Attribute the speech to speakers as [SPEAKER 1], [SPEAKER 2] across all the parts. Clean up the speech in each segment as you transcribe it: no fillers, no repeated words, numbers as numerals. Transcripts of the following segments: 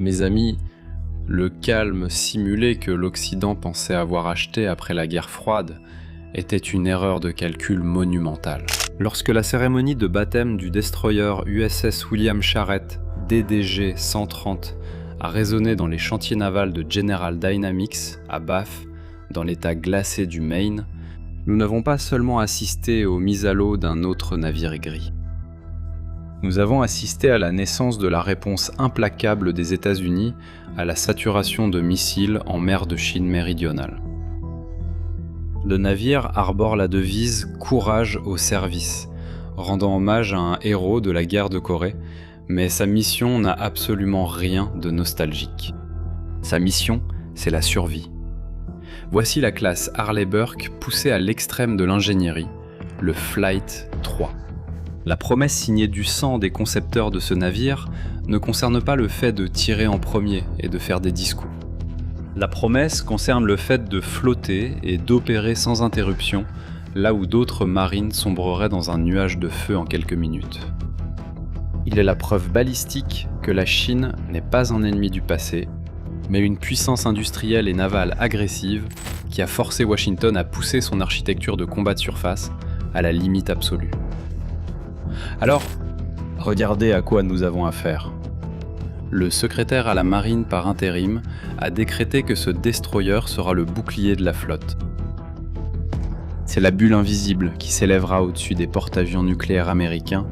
[SPEAKER 1] Mes amis, le calme simulé que l'Occident pensait avoir acheté après la guerre froide était une erreur de calcul monumentale. Lorsque la cérémonie de baptême du destroyer USS William Charrette DDG-130 a résonné dans les chantiers navals de General Dynamics à Bath, dans l'état glacé du Maine, nous n'avons pas seulement assisté aux mises à l'eau d'un autre navire aigri. Nous avons assisté à la naissance de la réponse implacable des États-Unis à la saturation de missiles en mer de Chine méridionale. Le navire arbore la devise « Courage au service », rendant hommage à un héros de la guerre de Corée, mais sa mission n'a absolument rien de nostalgique. Sa mission, c'est la survie. Voici la classe Harley Burke poussée à l'extrême de l'ingénierie, le Flight 3. La promesse signée du sang des concepteurs de ce navire ne concerne pas le fait de tirer en premier et de faire des discours. La promesse concerne le fait de flotter et d'opérer sans interruption, là où d'autres marines sombreraient dans un nuage de feu en quelques minutes. Il est la preuve balistique que la Chine n'est pas un ennemi du passé, mais une puissance industrielle et navale agressive qui a forcé Washington à pousser son architecture de combat de surface à la limite absolue. Alors, regardez à quoi nous avons affaire. Le secrétaire à la marine par intérim a décrété que ce destroyer sera le bouclier de la flotte. C'est la bulle invisible qui s'élèvera au-dessus des porte-avions nucléaires américains,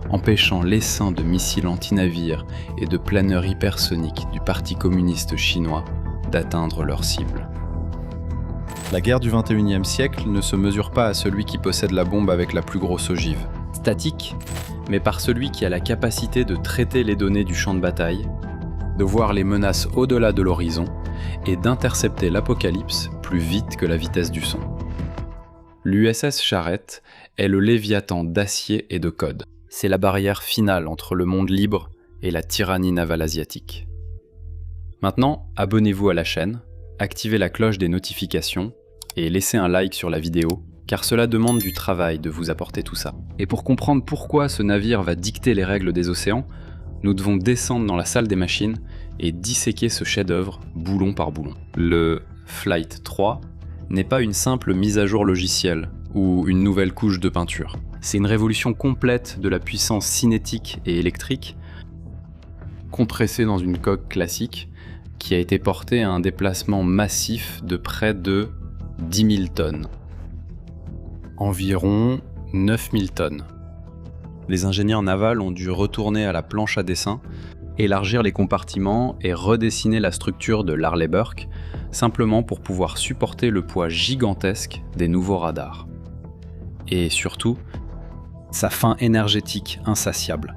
[SPEAKER 1] empêchant l'essaim de missiles anti-navires et de planeurs hypersoniques du Parti communiste chinois d'atteindre leur cible. La guerre du XXIe siècle ne se mesure pas à celui qui possède la bombe avec la plus grosse ogive, statique, mais par celui qui a la capacité de traiter les données du champ de bataille, de voir les menaces au-delà de l'horizon et d'intercepter l'apocalypse plus vite que la vitesse du son. L'USS Charrette est le Léviathan d'acier et de code. C'est la barrière finale entre le monde libre et la tyrannie navale asiatique. Maintenant, abonnez-vous à la chaîne, activez la cloche des notifications et laissez un like sur la vidéo, car cela demande du travail de vous apporter tout ça. Et pour comprendre pourquoi ce navire va dicter les règles des océans, nous devons descendre dans la salle des machines et disséquer ce chef-d'œuvre boulon par boulon. Le Flight 3 n'est pas une simple mise à jour logicielle ou une nouvelle couche de peinture. C'est une révolution complète de la puissance cinétique et électrique, compressée dans une coque classique, qui a été portée à un déplacement massif de près de 10 000 tonnes. Environ 9 000 tonnes. Les ingénieurs navals ont dû retourner à la planche à dessin, élargir les compartiments et redessiner la structure de l'Harley Burke, simplement pour pouvoir supporter le poids gigantesque des nouveaux radars. Et surtout, sa faim énergétique insatiable.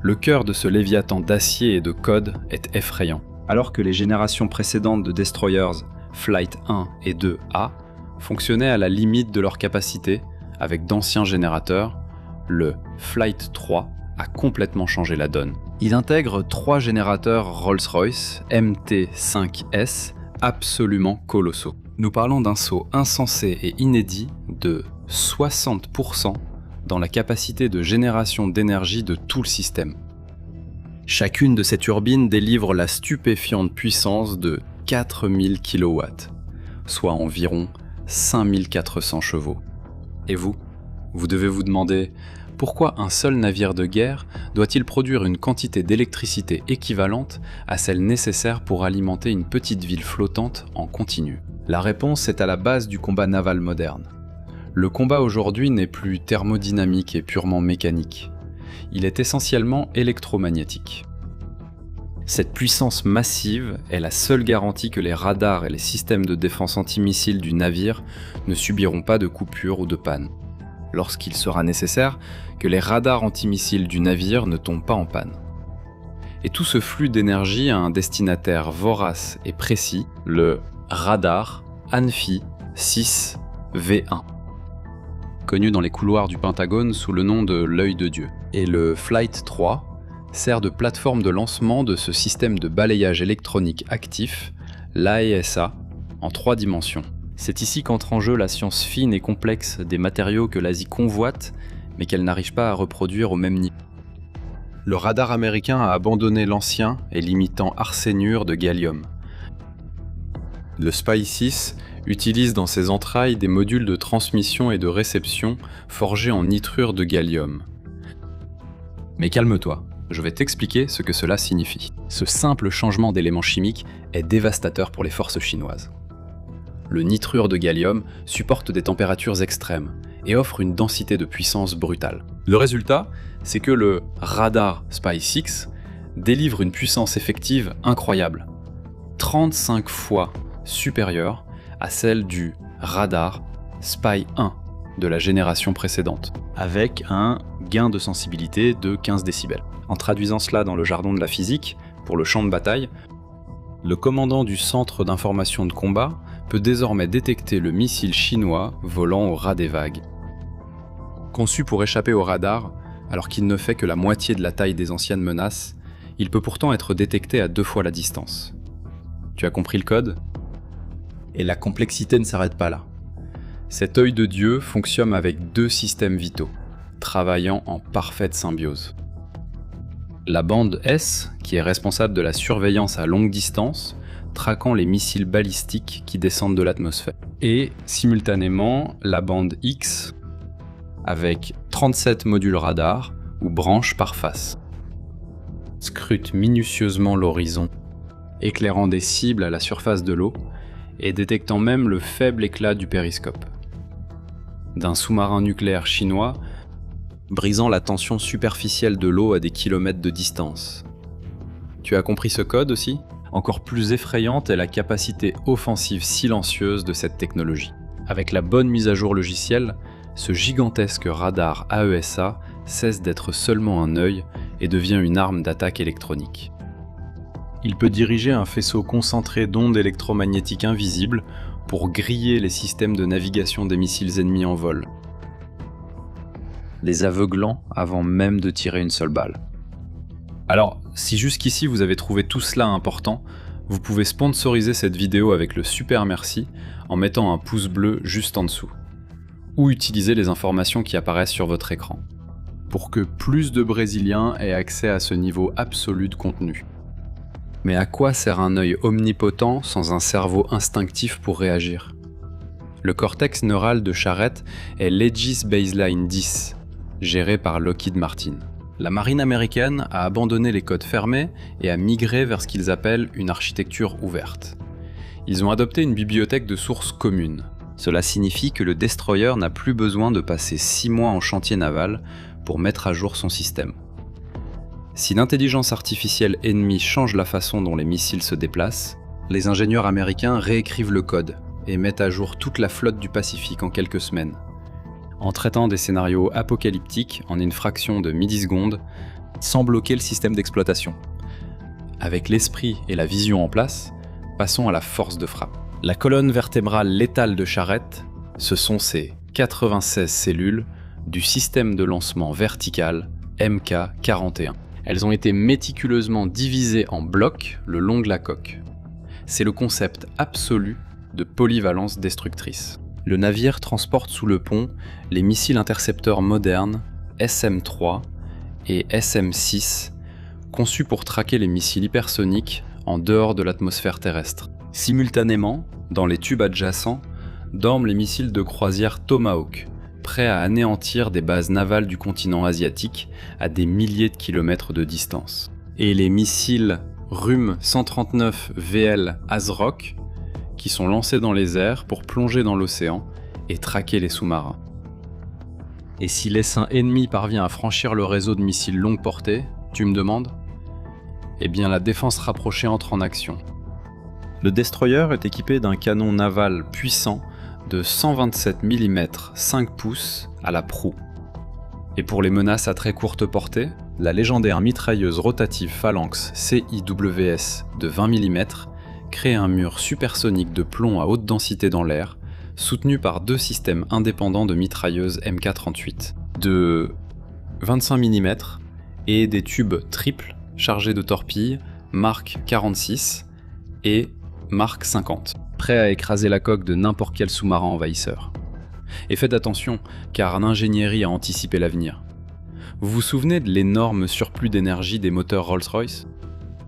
[SPEAKER 1] Le cœur de ce Léviathan d'acier et de code est effrayant. Alors que les générations précédentes de destroyers, Flight 1 et 2A, fonctionnaient à la limite de leur capacité, avec d'anciens générateurs, le Flight 3 a complètement changé la donne. Il intègre 3 générateurs Rolls-Royce MT5S absolument colossaux. Nous parlons d'un saut insensé et inédit de 60% dans la capacité de génération d'énergie de tout le système. Chacune de ces turbines délivre la stupéfiante puissance de 4000 kW, soit environ 5400 chevaux. Et vous devez vous demander pourquoi un seul navire de guerre doit-il produire une quantité d'électricité équivalente à celle nécessaire pour alimenter une petite ville flottante en continu? La réponse est à la base du combat naval moderne. Le combat aujourd'hui n'est plus thermodynamique et purement mécanique. Il est essentiellement électromagnétique. Cette puissance massive est la seule garantie que les radars et les systèmes de défense antimissiles du navire ne subiront pas de coupure ou de panne. Lorsqu'il sera nécessaire, que les radars antimissiles du navire ne tombent pas en panne. Et tout ce flux d'énergie a un destinataire vorace et précis, le radar ANFI 6V1. Connu dans les couloirs du Pentagone sous le nom de l'œil de Dieu. Et le Flight 3 sert de plateforme de lancement de ce système de balayage électronique actif, l'AESA, en 3 dimensions. C'est ici qu'entre en jeu la science fine et complexe des matériaux que l'Asie convoite, mais qu'elle n'arrive pas à reproduire au même niveau. le radar américain a abandonné l'ancien et limitant arsénure de gallium. Le SPY-6 utilise dans ses entrailles des modules de transmission et de réception forgés en nitrure de gallium. Mais calme-toi, je vais t'expliquer ce que cela signifie. Ce simple changement d'élément chimique est dévastateur pour les forces chinoises. Le nitrure de gallium supporte des températures extrêmes et offre une densité de puissance brutale. Le résultat, c'est que le radar SPY-6 délivre une puissance effective incroyable, 35 fois supérieure à celle du radar SPY-1 de la génération précédente, avec un gain de sensibilité de 15 décibels. En traduisant cela dans le jargon de la physique, pour le champ de bataille, le commandant du centre d'information de combat peut désormais détecter le missile chinois volant au ras des vagues. Conçu pour échapper au radar, alors qu'il ne fait que la moitié de la taille des anciennes menaces, il peut pourtant être détecté à 2 fois la distance. Tu as compris le code ? Et la complexité ne s'arrête pas là. Cet œil de Dieu fonctionne avec 2 systèmes vitaux, travaillant en parfaite symbiose. La bande S, qui est responsable de la surveillance à longue distance, traquant les missiles balistiques qui descendent de l'atmosphère. Et, simultanément, la bande X, avec 37 modules radar ou branches par face. Scrute minutieusement l'horizon, éclairant des cibles à la surface de l'eau et détectant même le faible éclat du périscope. D'un sous-marin nucléaire chinois, brisant la tension superficielle de l'eau à des kilomètres de distance. Tu as compris ce code aussi ? Encore plus effrayante est la capacité offensive silencieuse de cette technologie. Avec la bonne mise à jour logicielle, ce gigantesque radar AESA cesse d'être seulement un œil et devient une arme d'attaque électronique. Il peut diriger un faisceau concentré d'ondes électromagnétiques invisibles pour griller les systèmes de navigation des missiles ennemis en vol, les aveuglant avant même de tirer une seule balle. Alors, si jusqu'ici vous avez trouvé tout cela important, vous pouvez sponsoriser cette vidéo avec le super merci en mettant un pouce bleu juste en dessous, ou utiliser les informations qui apparaissent sur votre écran, pour que plus de Brésiliens aient accès à ce niveau absolu de contenu. Mais à quoi sert un œil omnipotent sans un cerveau instinctif pour réagir ? Le cortex neural de Charrette est l'Aegis Baseline 10, géré par Lockheed Martin. La marine américaine a abandonné les codes fermés et a migré vers ce qu'ils appellent une architecture ouverte. Ils ont adopté une bibliothèque de sources communes. Cela signifie que le destroyer n'a plus besoin de passer 6 mois en chantier naval pour mettre à jour son système. Si l'intelligence artificielle ennemie change la façon dont les missiles se déplacent, les ingénieurs américains réécrivent le code et mettent à jour toute la flotte du Pacifique en quelques semaines, en traitant des scénarios apocalyptiques en une fraction de millisecondes, sans bloquer le système d'exploitation. Avec l'esprit et la vision en place, passons à la force de frappe. La colonne vertébrale létale de Charrette, ce sont ces 96 cellules du système de lancement vertical MK-41. Elles ont été méticuleusement divisées en blocs le long de la coque. C'est le concept absolu de polyvalence destructrice. Le navire transporte sous le pont les missiles intercepteurs modernes SM-3 et SM-6, conçus pour traquer les missiles hypersoniques en dehors de l'atmosphère terrestre. Simultanément, dans les tubes adjacents, dorment les missiles de croisière Tomahawk, prêts à anéantir des bases navales du continent asiatique à des milliers de kilomètres de distance. Et les missiles RUM-139VL ASROC, qui sont lancés dans les airs pour plonger dans l'océan et traquer les sous-marins. Et si l'essaim ennemi parvient à franchir le réseau de missiles longue portée, tu me demandes ? Eh bien la défense rapprochée entre en action. Le destroyer est équipé d'un canon naval puissant de 127 mm 5 pouces à la proue. Et pour les menaces à très courte portée, la légendaire mitrailleuse rotative Phalanx CIWS de 20 mm crée un mur supersonique de plomb à haute densité dans l'air, soutenu par 2 systèmes indépendants de mitrailleuses MK38, de 25 mm et des tubes triples chargés de torpilles Mark 46 et Mark 50, prêts à écraser la coque de n'importe quel sous-marin envahisseur. Et faites attention, car l'ingénierie a anticipé l'avenir. Vous vous souvenez de l'énorme surplus d'énergie des moteurs Rolls-Royce ?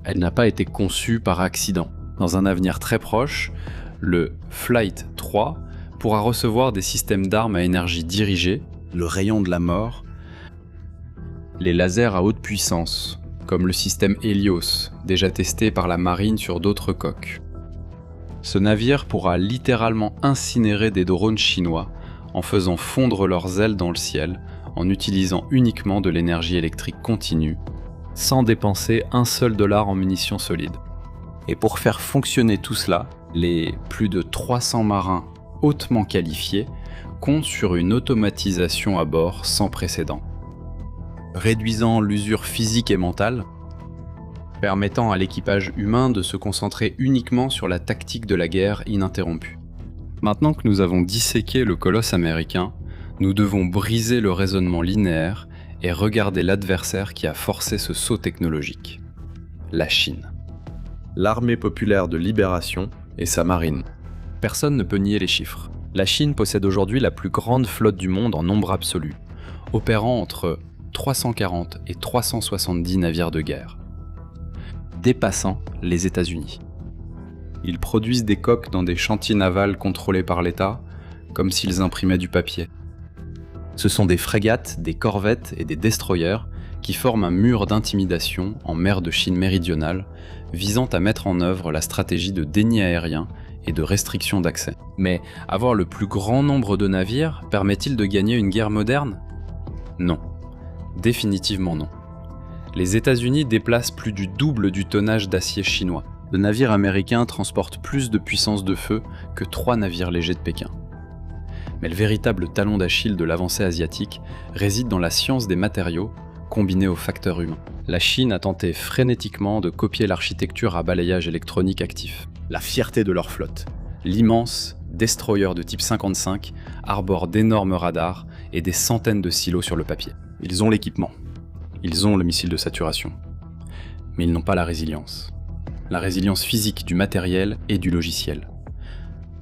[SPEAKER 1] Elle n'a pas été conçue par accident. Dans un avenir très proche, le Flight 3 pourra recevoir des systèmes d'armes à énergie dirigée, le rayon de la mort, les lasers à haute puissance, comme le système Helios, déjà testé par la marine sur d'autres coques. Ce navire pourra littéralement incinérer des drones chinois en faisant fondre leurs ailes dans le ciel, en utilisant uniquement de l'énergie électrique continue, sans dépenser un seul dollar en munitions solides. Et pour faire fonctionner tout cela, les plus de 300 marins hautement qualifiés comptent sur une automatisation à bord sans précédent, réduisant l'usure physique et mentale, permettant à l'équipage humain de se concentrer uniquement sur la tactique de la guerre ininterrompue. Maintenant que nous avons disséqué le colosse américain, nous devons briser le raisonnement linéaire et regarder l'adversaire qui a forcé ce saut technologique. La Chine. L'armée populaire de libération et sa marine. Personne ne peut nier les chiffres. La Chine possède aujourd'hui la plus grande flotte du monde en nombre absolu, opérant entre 340 et 370 navires de guerre, dépassant les États-Unis. Ils produisent des coques dans des chantiers navals contrôlés par l'État, comme s'ils imprimaient du papier. Ce sont des frégates, des corvettes et des destroyers qui forment un mur d'intimidation en mer de Chine méridionale, visant à mettre en œuvre la stratégie de déni aérien et de restriction d'accès. Mais avoir le plus grand nombre de navires permet-il de gagner une guerre moderne ? Non. Définitivement non. Les États-Unis déplacent plus du double du tonnage d'acier chinois. Le navire américain transporte plus de puissance de feu que 3 navires légers de Pékin. Mais le véritable talon d'Achille de l'avancée asiatique réside dans la science des matériaux combinée aux facteurs humains. La Chine a tenté frénétiquement de copier l'architecture à balayage électronique actif. La fierté de leur flotte. L'immense destroyer de type 55 arbore d'énormes radars et des centaines de silos sur le papier. Ils ont l'équipement. Ils ont le missile de saturation. Mais ils n'ont pas la résilience. La résilience physique du matériel et du logiciel.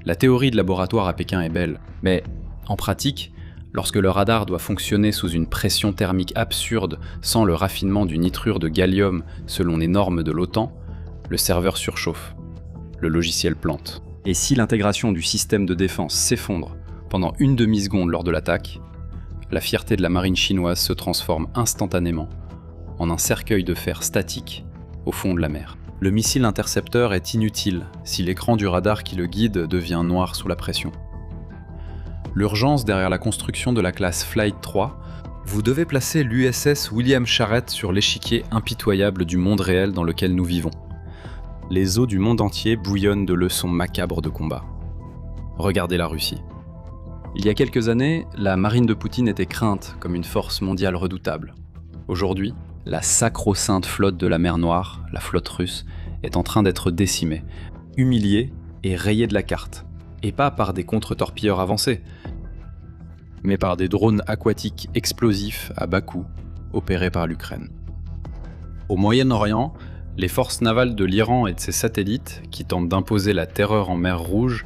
[SPEAKER 1] La théorie de laboratoire à Pékin est belle, mais en pratique, lorsque le radar doit fonctionner sous une pression thermique absurde sans le raffinement du nitrure de gallium selon les normes de l'OTAN, le serveur surchauffe, le logiciel plante. Et si l'intégration du système de défense s'effondre pendant une demi-seconde lors de l'attaque, la fierté de la marine chinoise se transforme instantanément en un cercueil de fer statique au fond de la mer. Le missile intercepteur est inutile si l'écran du radar qui le guide devient noir sous la pression. L'urgence derrière la construction de la classe Flight 3, vous devez placer l'USS William Charette sur l'échiquier impitoyable du monde réel dans lequel nous vivons. Les eaux du monde entier bouillonnent de leçons macabres de combat. Regardez la Russie. Il y a quelques années, la marine de Poutine était crainte comme une force mondiale redoutable. Aujourd'hui, la sacro-sainte flotte de la mer Noire, la flotte russe, est en train d'être décimée, humiliée et rayée de la carte. Et pas par des contre-torpilleurs avancés, mais par des drones aquatiques explosifs à bas coût, opérés par l'Ukraine. Au Moyen-Orient, les forces navales de l'Iran et de ses satellites, qui tentent d'imposer la terreur en mer Rouge,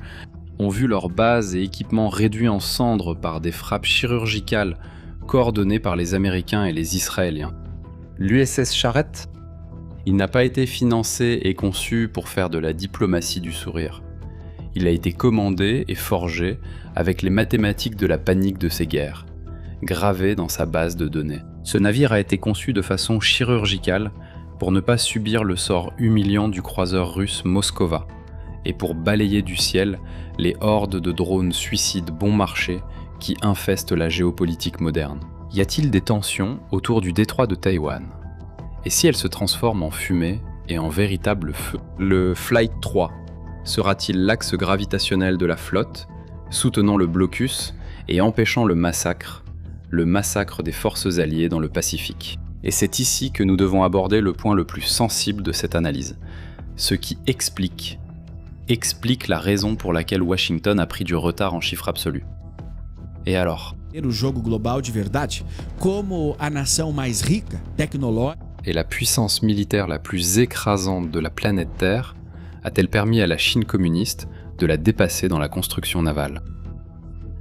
[SPEAKER 1] ont vu leurs bases et équipements réduits en cendres par des frappes chirurgicales coordonnées par les Américains et les Israéliens. L'USS Charette, il n'a pas été financé et conçu pour faire de la diplomatie du sourire. Il a été commandé et forgé avec les mathématiques de la panique de ces guerres, gravées dans sa base de données. Ce navire a été conçu de façon chirurgicale pour ne pas subir le sort humiliant du croiseur russe Moskova, et pour balayer du ciel les hordes de drones suicides bon marché qui infestent la géopolitique moderne. Y a-t-il des tensions autour du détroit de Taïwan ? Et si elles se transforment en fumée et en véritable feu ? Le Flight 3 sera-t-il l'axe gravitationnel de la flotte, soutenant le blocus et empêchant le massacre des forces alliées dans le Pacifique ? Et c'est ici que nous devons aborder le point le plus sensible de cette analyse, ce qui explique la raison pour laquelle Washington a pris du retard en chiffres absolus. Et alors ?
[SPEAKER 2] O jogo global de verdade, como a nação mais rica, tecnológica.
[SPEAKER 1] Et la puissance militaire la plus écrasante de la planète Terre a-t-elle permis à la Chine communiste de la dépasser dans la construction navale ?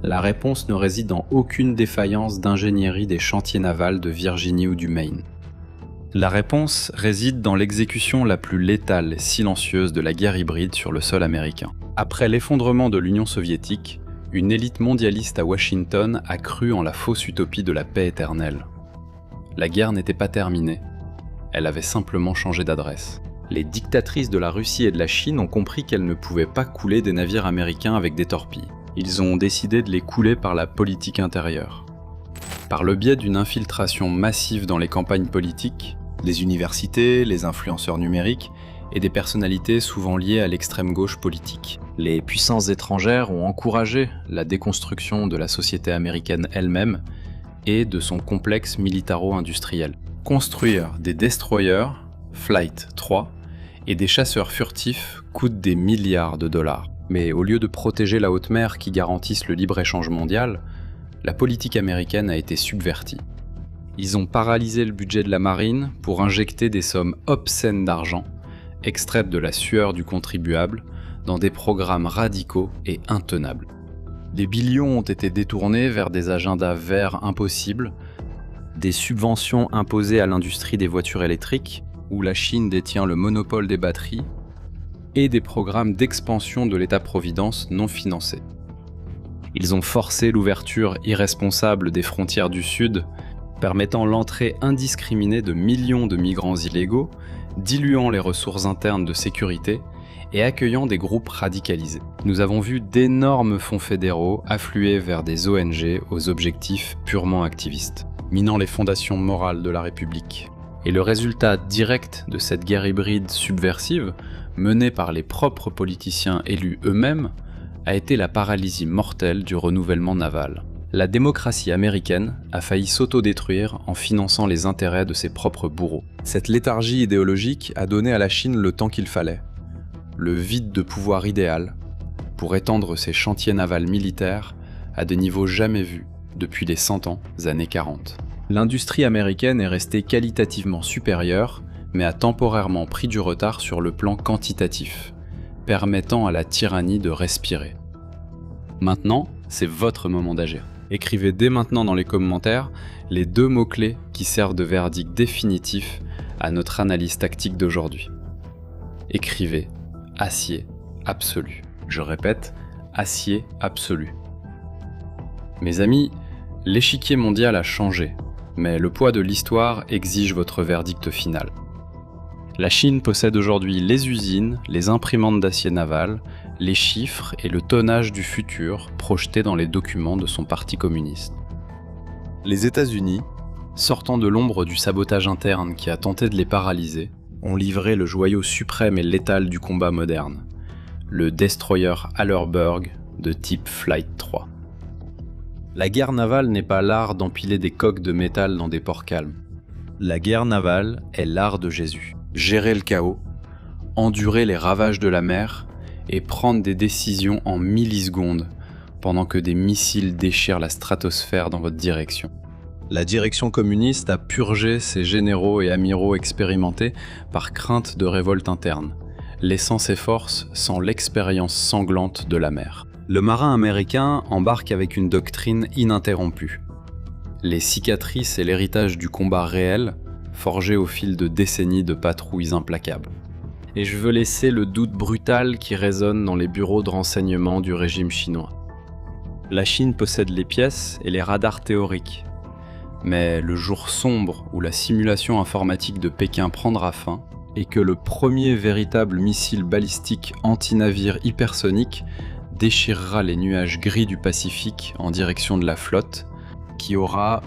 [SPEAKER 1] La réponse ne réside dans aucune défaillance d'ingénierie des chantiers navals de Virginie ou du Maine. La réponse réside dans l'exécution la plus létale et silencieuse de la guerre hybride sur le sol américain. Après l'effondrement de l'Union soviétique, une élite mondialiste à Washington a cru en la fausse utopie de la paix éternelle. La guerre n'était pas terminée, elle avait simplement changé d'adresse. Les dictatrices de la Russie et de la Chine ont compris qu'elles ne pouvaient pas couler des navires américains avec des torpilles. Ils ont décidé de les couler par la politique intérieure. Par le biais d'une infiltration massive dans les campagnes politiques, les universités, les influenceurs numériques et des personnalités souvent liées à l'extrême gauche politique. Les puissances étrangères ont encouragé la déconstruction de la société américaine elle-même et de son complexe militaro-industriel. Construire des destroyers, Flight 3, et des chasseurs furtifs coûte des milliards de dollars. Mais au lieu de protéger la haute mer qui garantisse le libre-échange mondial, la politique américaine a été subvertie. Ils ont paralysé le budget de la marine pour injecter des sommes obscènes d'argent, extraites de la sueur du contribuable, dans des programmes radicaux et intenables. Des billions ont été détournés vers des agendas verts impossibles, des subventions imposées à l'industrie des voitures électriques, où la Chine détient le monopole des batteries, et des programmes d'expansion de l'État-providence non financés. Ils ont forcé l'ouverture irresponsable des frontières du Sud, permettant l'entrée indiscriminée de millions de migrants illégaux, diluant les ressources internes de sécurité et accueillant des groupes radicalisés. Nous avons vu d'énormes fonds fédéraux affluer vers des ONG aux objectifs purement activistes, minant les fondations morales de la République. Et le résultat direct de cette guerre hybride subversive, menée par les propres politiciens élus eux-mêmes, a été la paralysie mortelle du renouvellement naval. La démocratie américaine a failli s'autodétruire en finançant les intérêts de ses propres bourreaux. Cette léthargie idéologique a donné à la Chine le temps qu'il fallait, le vide de pouvoir idéal, pour étendre ses chantiers navals militaires à des niveaux jamais vus depuis les 100 ans, années 40. L'industrie américaine est restée qualitativement supérieure, mais a temporairement pris du retard sur le plan quantitatif, permettant à la tyrannie de respirer. Maintenant, c'est votre moment d'agir. Écrivez dès maintenant dans les commentaires les 2 mots-clés qui servent de verdict définitif à notre analyse tactique d'aujourd'hui. Écrivez « acier absolu ». Je répète, acier absolu. Mes amis, l'échiquier mondial a changé, mais le poids de l'histoire exige votre verdict final. La Chine possède aujourd'hui les usines, les imprimantes d'acier naval, les chiffres et le tonnage du futur projetés dans les documents de son parti communiste. Les États-Unis, sortant de l'ombre du sabotage interne qui a tenté de les paralyser, ont livré le joyau suprême et létal du combat moderne, le destroyer Hallerberg de type Flight 3. La guerre navale n'est pas l'art d'empiler des coques de métal dans des ports calmes. La guerre navale est l'art de Jésus. Gérer le chaos, endurer les ravages de la mer et prendre des décisions en millisecondes pendant que des missiles déchirent la stratosphère dans votre direction. La direction communiste a purgé ses généraux et amiraux expérimentés par crainte de révolte interne, laissant ses forces sans l'expérience sanglante de la mer. Le marin américain embarque avec une doctrine ininterrompue. Les cicatrices et l'héritage du combat réel, forgé au fil de décennies de patrouilles implacables. Et je veux laisser le doute brutal qui résonne dans les bureaux de renseignement du régime chinois. La Chine possède les pièces et les radars théoriques. Mais le jour sombre où la simulation informatique de Pékin prendra fin, et que le premier véritable missile balistique anti-navire hypersonique déchirera les nuages gris du Pacifique en direction de la flotte, qui aura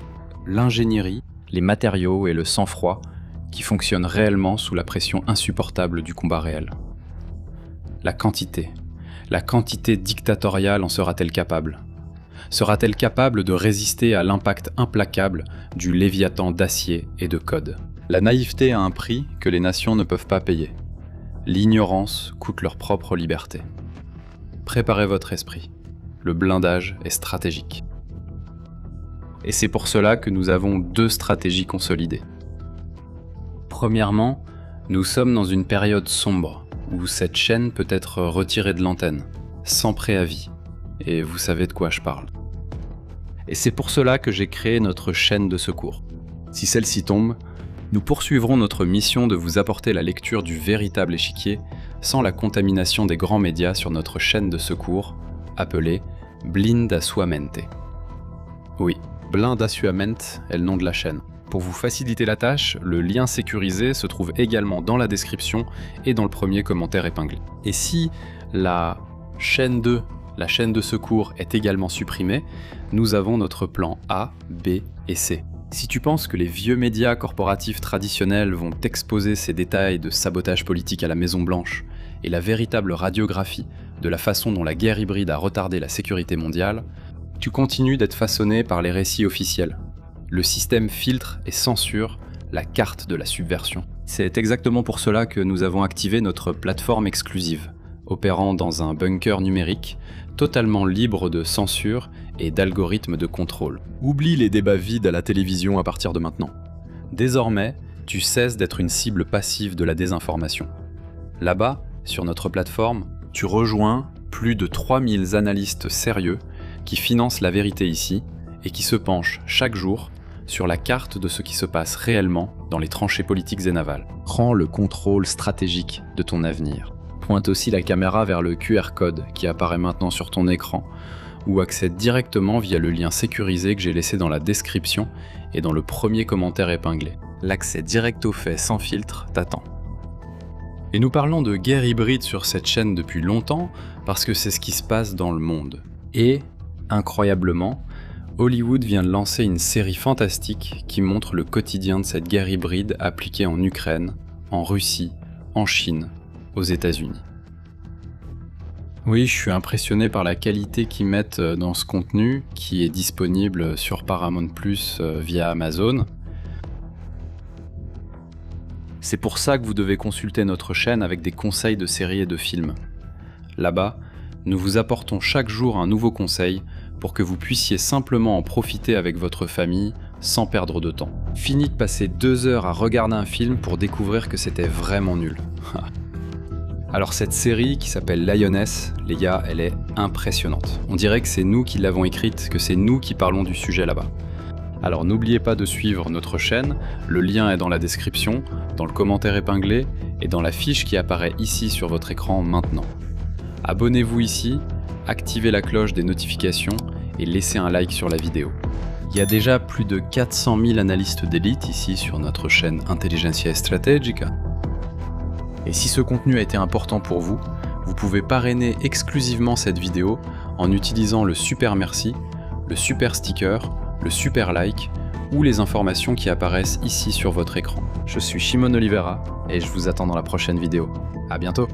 [SPEAKER 1] l'ingénierie, les matériaux et le sang-froid qui fonctionnent réellement sous la pression insupportable du combat réel. La quantité dictatoriale en sera-t-elle capable ? Sera-t-elle capable de résister à l'impact implacable du léviathan d'acier et de code ? La naïveté a un prix que les nations ne peuvent pas payer. L'ignorance coûte leur propre liberté. Préparez votre esprit. Le blindage est stratégique. Et c'est pour cela que nous avons 2 stratégies consolidées. Premièrement, nous sommes dans une période sombre, où cette chaîne peut être retirée de l'antenne, sans préavis, et vous savez de quoi je parle. Et c'est pour cela que j'ai créé notre chaîne de secours. Si celle-ci tombe, nous poursuivrons notre mission de vous apporter la lecture du véritable échiquier sans la contamination des grands médias sur notre chaîne de secours, appelée Blindasuamente. Oui, Blindasuamente est le nom de la chaîne. Pour vous faciliter la tâche, le lien sécurisé se trouve également dans la description et dans le premier commentaire épinglé. Et si la chaîne 2, la chaîne de secours, est également supprimée, nous avons notre plan A, B et C. Si tu penses que les vieux médias corporatifs traditionnels vont t'exposer ces détails de sabotage politique à la Maison-Blanche et la véritable radiographie de la façon dont la guerre hybride a retardé la sécurité mondiale, tu continues d'être façonné par les récits officiels. Le système filtre et censure la carte de la subversion. C'est exactement pour cela que nous avons activé notre plateforme exclusive, opérant dans un bunker numérique, totalement libre de censure et d'algorithmes de contrôle. Oublie les débats vides à la télévision à partir de maintenant. Désormais, tu cesses d'être une cible passive de la désinformation. Là-bas, sur notre plateforme, tu rejoins plus de 3000 analystes sérieux qui financent la vérité ici et qui se penchent chaque jour sur la carte de ce qui se passe réellement dans les tranchées politiques et navales. Prends le contrôle stratégique de ton avenir. Pointe aussi la caméra vers le QR code qui apparaît maintenant sur ton écran ou accède directement via le lien sécurisé que j'ai laissé dans la description et dans le premier commentaire épinglé. L'accès direct aux faits sans filtre t'attend. Et nous parlons de guerre hybride sur cette chaîne depuis longtemps parce que c'est ce qui se passe dans le monde. Et, incroyablement, Hollywood vient de lancer une série fantastique qui montre le quotidien de cette guerre hybride appliquée en Ukraine, en Russie, en Chine, aux États-Unis. Oui, je suis impressionné par la qualité qu'ils mettent dans ce contenu qui est disponible sur Paramount+ via Amazon. C'est pour ça que vous devez consulter notre chaîne avec des conseils de séries et de films. Là-bas, nous vous apportons chaque jour un nouveau conseil pour que vous puissiez simplement en profiter avec votre famille sans perdre de temps. Fini de passer 2 heures à regarder un film pour découvrir que c'était vraiment nul. Alors cette série qui s'appelle Lioness, les gars, elle est impressionnante. On dirait que c'est nous qui l'avons écrite, que c'est nous qui parlons du sujet là-bas. Alors n'oubliez pas de suivre notre chaîne, le lien est dans la description, dans le commentaire épinglé et dans la fiche qui apparaît ici sur votre écran maintenant. Abonnez-vous ici, activez la cloche des notifications et laissez un like sur la vidéo. Il y a déjà plus de 400 000 analystes d'élite ici sur notre chaîne Intelligentsia Strategica. Et si ce contenu a été important pour vous, vous pouvez parrainer exclusivement cette vidéo en utilisant le super merci, le super sticker, le super like ou les informations qui apparaissent ici sur votre écran. Je suis Shimon Oliveira et je vous attends dans la prochaine vidéo. À bientôt!